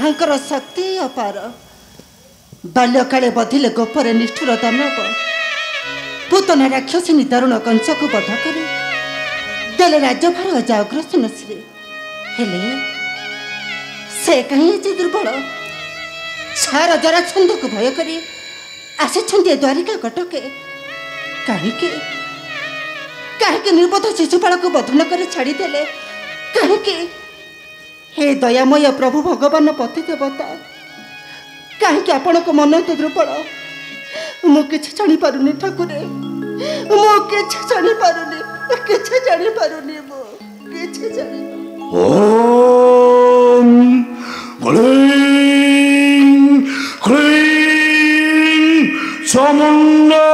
जहाँकर शक्ति अपार बाल्यकाले बधिले गोपर निष्ठुर दानव पूतना राक्षसिनी दारुण कंचक बध करे देले राज्यभार अजाग्रसन श्री हेले से कहीं दुर्बल छार जराछंद को भय करी आसिछंती द्वारिका कटके कहीं निर्बोध शिशुपाल को बधन कर छाड़ी देले कहीं हे दयामय प्रभु भगवान पति देवता कहीं आपण को मन तो दुर्बल मु किछ जानी पारुनी ठाकुरे मु किछ जानी पारुनी मु किछ जानी ओम क्लीं क्लीं चामुंडा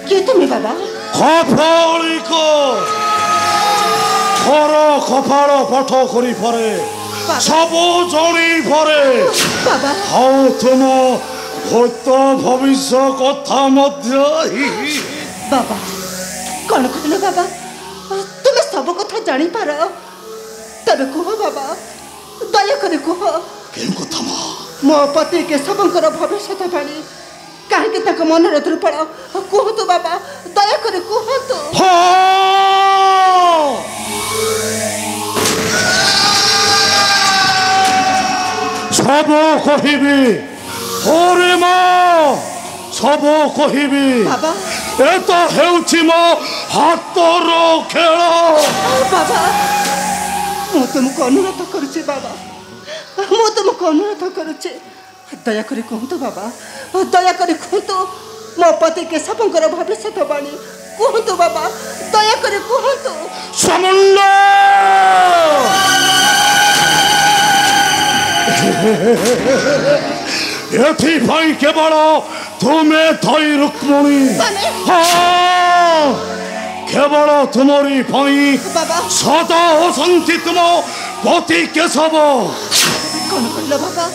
के तुम्हें बाबा खफालिको खर खफाल पठ करी परे सब जणी परे बाबा हाउ तुम भूत भविष्य कथा मध्य बाबा कौन कहल बाबा तुम्हें सब कथा जानी पार तबे कह बाबा दया करे कह केन कथा मो पति के सबंकर भविष्य बाणी कहीं मनर दुर्बल कहतु बाबा दया करे कहतु सब कहिबी ओरे मो सब कहिबी बाबा ए तो हेउछि मो हातर खेल बाबा मु तुमको अनुरोध करुचे बाबा मु तुमको अनुरोध करुचे दया करे कहतु बाबा दया करे कहतु मो पति के सबंकर भविष्य बाणी कहतु बाबा दया करे कहतु समुंड एथिपाई केवल तुम्हें थई रुक्मणी हाँ केवल तुमरी पाई सदा हसंती तुम पति केशव कौन कहल बाबा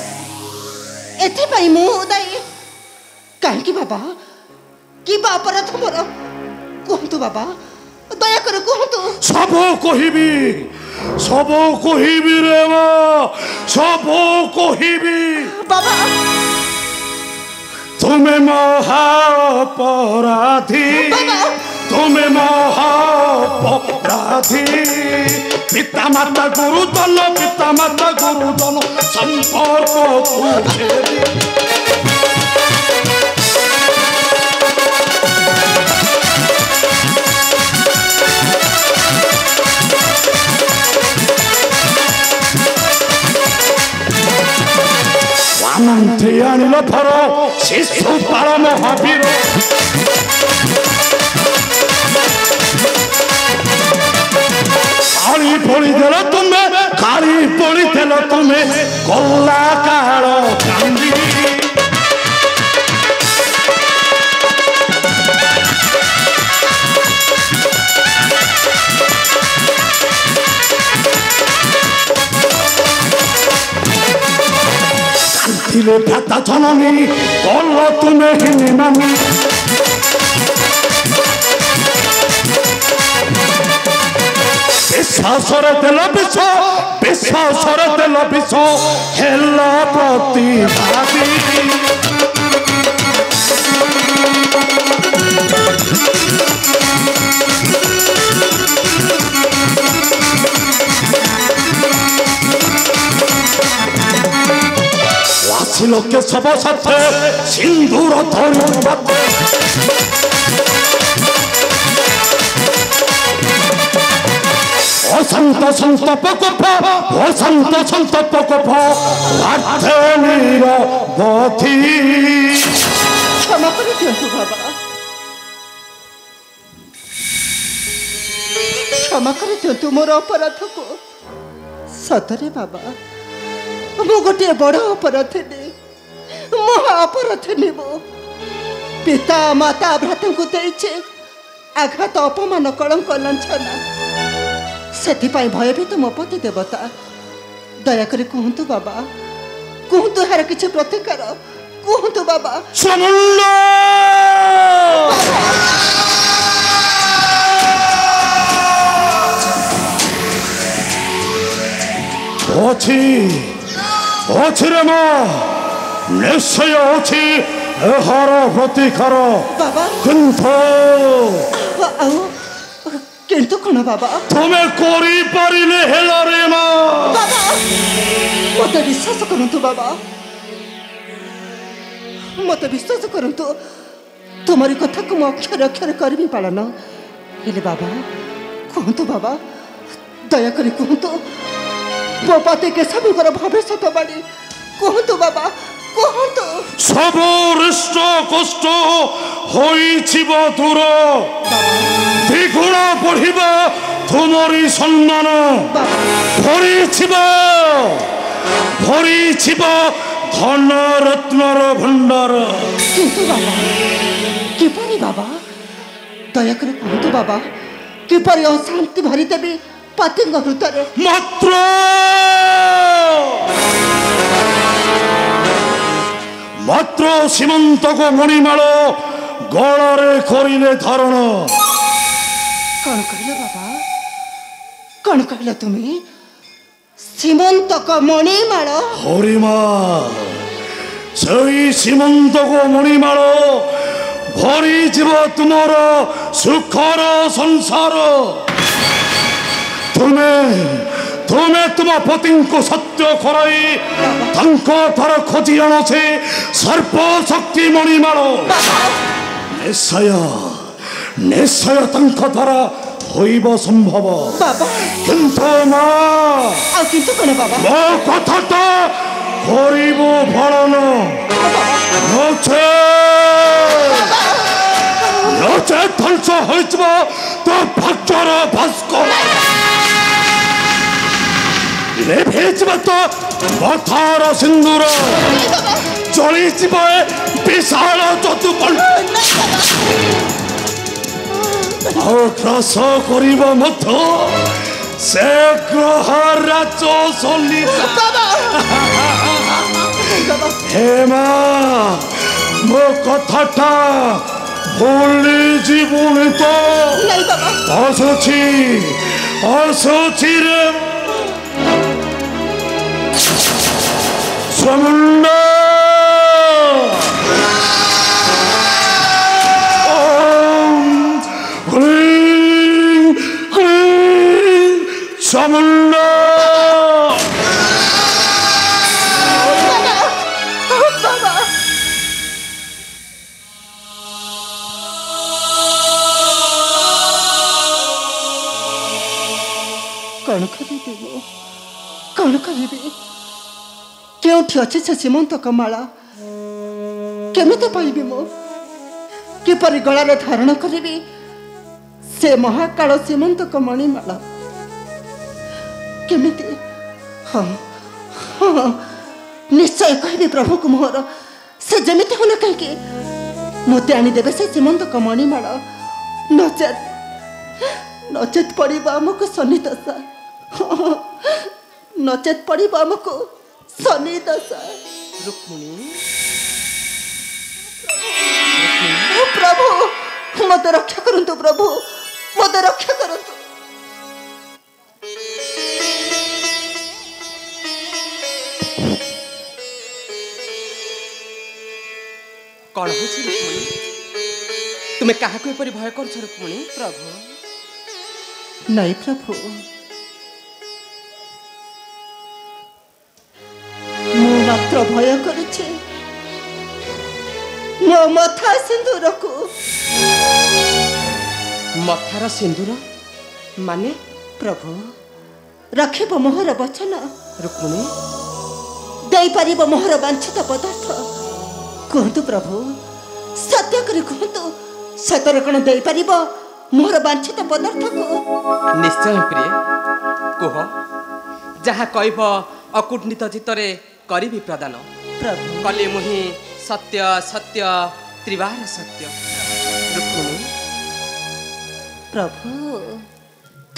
एथिपाई मु दायी कहीं बाबा कि अपराध मोर कहतु बाबा दया करे कहतु सब कहिबी रे मां सब कहिबी बाबा तुम्हें महापराधी तुम्हें महापराधी पिता माता गुरुजन संपर्क मंत्री आनिल फर शिशुपाल महावीर काली पड़ी देल तुम्हें काली पड़ी देल तुम्हें गला काल कांदी भ्राता जननी कल तुम्हें हिनी मानी विश्वास तेल विष हेला प्रतिवादी लोके सब साथे सिंदूर धरी वसंत संतप गोप वसंत संतप गोप बथी क्षमा कर दियंतु बाबा क्षमा कर दियंतु मोर अपराध को सतरे बाबा मु गोटे बड़ अपराधी महा अपराधी मो पिता माता भ्राता को देचे आघात अपमान कलंक लंचना से भयभीत मो पति देवता दयाकोरी कहतु बाबा कहतु यार किसी प्रतिकार कहतु बाबा। ଅଛି ଅଛି ରେ ମା ନିଶ୍ଚୟ ଅଛି ଏହାର ପ୍ରତିକାର ବାବା କିନ୍ତୁ କଣ ବାବା ତୁମେ କରିପାରିଲେ ହେଲା ରେ ମା ମତେ ବିଶ୍ୱାସ କରନ୍ତୁ ବାବା ମତେ ବିଶ୍ୱାସ କରନ୍ତୁ ତୁମରି କଥାକୁ ମୁଁ ଅକ୍ଷର ଅକ୍ଷର କରିବି ପାଳନ ହେଲେ ବାବା କୁହନ୍ତୁ ବାବା ଦୟାକରି କୁହନ୍ତୁ ମୋ ପତି କେଶବଙ୍କର ଭବିଷ୍ୟତ ବାଣୀ କୁହନ୍ତୁ ବାବା କୁହନ୍ତୁ ସବୁ ରିଷ୍ଟ କଷ୍ଟ ହୋଇଯିବ ଦୂର ଦ୍ୱିଗୁଣ ବଢ଼ିବ ତୁମରି ସମ୍ମାନ ଭରିଯିବ ଧନ ରତ୍ନର ଭଣ୍ଡାର କିନ୍ତୁ ବାବା କିପରି ବାବା ଦୟାକରି କୁହନ୍ତୁ ବାବା କିପରି ଅଶାନ୍ତି ଭରିଦେବି ପତିଙ୍କ ହୃଦୟରେ ମାତ୍ର ସୀମନ୍ତକ ମଣିମାଳ ଗଳାରେ କରିଲେ ଧାରଣ କଣ କହିଲ ବାବା କଣ କହିଲ ତୁମେ ସୀମନ୍ତକ ମଣିମାଳ ହରିମା ସେଇ ସୀମନ୍ତକ ମଣିମାଳ ଭରିଯିବ ତୁମର ସୁଖର ସଂସାର ତୁମେ ତୁମ ପତିଙ୍କୁ ସତ୍ୟ ଖରାଇ ତାଙ୍କ ଥର ଖୋଜି ଆଣୁଛେ ସର୍ପ ଶକ୍ତି ମଣିମାଳ ନିଶ୍ଚୟ ତାଙ୍କ ଦ୍ୱାରା ହୋଇବ ସମ୍ଭବ କିନ୍ତୁ ମା ମୋ କଥାଟା କରିବ ଭଳନ ନଚେତ ଧ୍ୱଂସ ହୋଇଯିବ ତୋ ଭାଗ୍ୟର ଭାସ୍କର ଲେଭେଯିବ ତ ମଥାର ସିନ୍ଦୁର ଜଳିଯିବ ବିଶାଳ ଯଦୁପଣ୍ଡ ଆଉ ଗ୍ରାସ କରିବ ମଧ୍ୟ ସେ ଗ୍ରହ ରାଜ ହେ ମା ମୋ କଥାଟା ଭୁଲି ଯିବୁନି ତ ଆସୁଛି ରେ ସମୁଣ୍ଡ ସମୁଣ୍ଡ କଣ କରିବି କେଉଁଠି ଅଛି ସେ ସୀମନ୍ତକ ମାଳା କେମିତି ପାଇବି ମୁଁ କିପରି ଗଳାରେ ଧାରଣ କରିବି ସେ ମହାକାଳ ସୀମନ୍ତକ ମଣିମାଳ କେମିତି ନିଶ୍ଚୟ କହିବି ପ୍ରଭୁକୁ ମୋର ସେ ଯେମିତି ହେଲେ କାହିଁକି ମୋତେ ଆଣିଦେବେ ସେ ସୀମନ୍ତକ ମଣିମାଳ ନଚେତ ପଡ଼ିବ ଆମକୁ ଶନି ଦଶା ନଚେତ ପଡ଼ିବ ଆମକୁ ଶନି ଦଶା ପ୍ରଭୁ ମୋତେ ରକ୍ଷା କରନ୍ତୁ ପ୍ରଭୁ ମୋତେ ରକ୍ଷା କରନ୍ତୁ कौन हो रुक्मिणी तुम्हें क्या एपरी भय कर रुक्मिणी प्रभु नहीं प्रभु मु मात्र भय करुछे मो मथा सिंदूर को मथार सिंदूर माने प्रभु रखिब मोहर वचन रुक्मिणी दे पारिब मोहर वांछित पदार्थ कहतु प्रभु सत्य कर कहतु सतर कौन दे पारिब मोहर वांछित पदार्थ को निश्चय प्रिय कह जहाँ कह अकुंठित चित्तरे करी प्रदान प्रभु कली मुहि सत्य सत्य त्रिवार सत्य रुक्मिणी प्रभु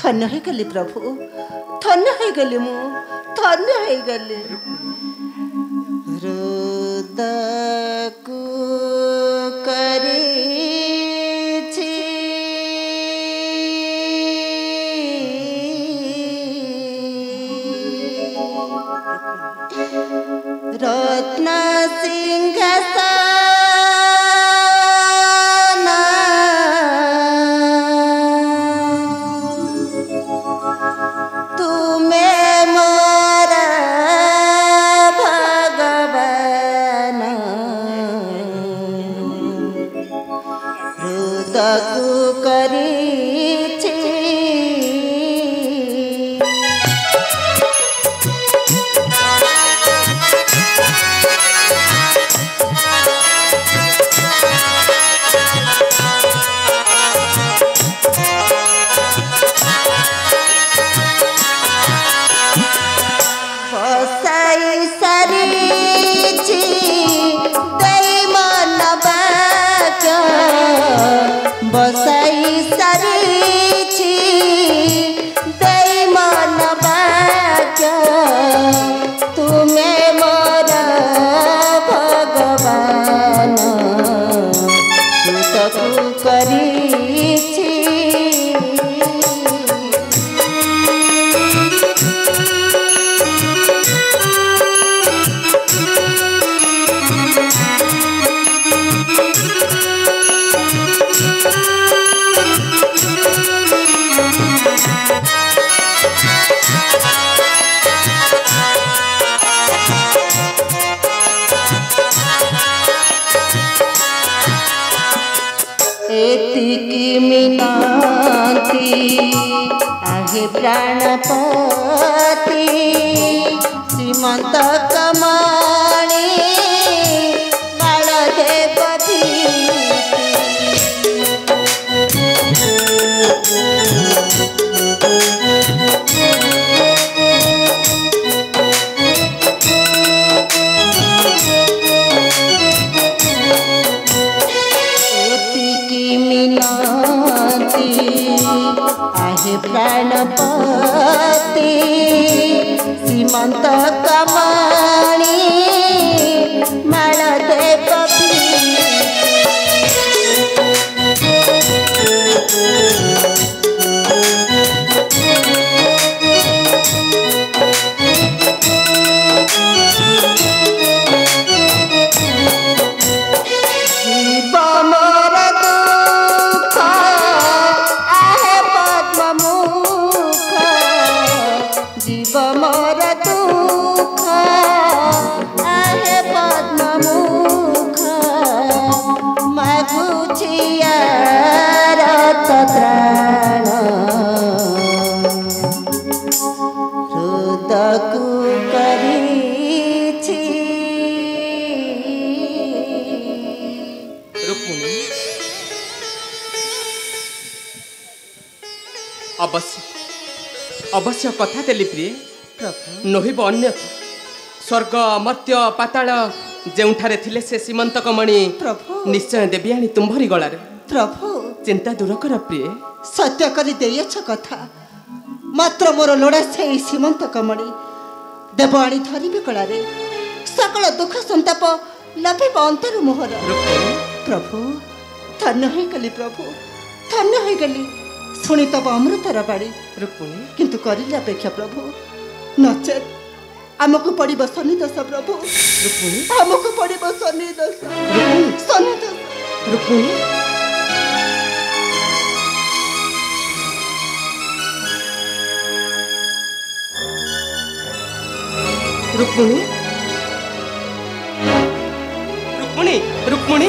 धन्य है गली प्रभु धन्य है गली मु धन्य है गली हृदयकु करे रत्न सिंहासन तुम्हें मोर भगवान हृदयକୁ କରିଛି बसाई सारिछि देई मन बाक्य बसाई सारिछि देई मन बाक्य तुम्हें मोर भगवान हृदयକୁ କରିछि एतिकी मिनती आहे प्राणपति श्रीमंत कमणी बालदेव आहे प्राणपति श्रीमंत कमणी मालदेव जीव मोर दुख आहे पद्ममुख मागुछिया रत त्राण हृदयକୁ କରିଛି रुक्मिणी अवश्य अवश्य कथा देली प्रिय नहिब अन्यथा स्वर्ग अमर्त्य पाताल जेउठारे थिले से सीमंतक मणि प्रभु निश्चय देवी आनी तुम्भरी गलारे प्रभु चिंता दूर कर प्रिय सत्य करी देयछ कथा मात्र मोर लोड़ा से सीमंतक मणि देव आनी धरिबे कलारे सकल दुख संताप लभिब अंतर मोहर प्रभु धन्य होई गली प्रभु धन्य होई गली शुणी तब अमृतर बाड़ी रुक्मिणी किंतु करिले अपेक्षा प्रभु नचेत आमको पड़िब शनि दशा प्रभु रुक्मिणी आमको पड़िब शनि दशा शनि दशा रुक्मिणी रुक्मिणी रुक्मिणी रुक्मिणी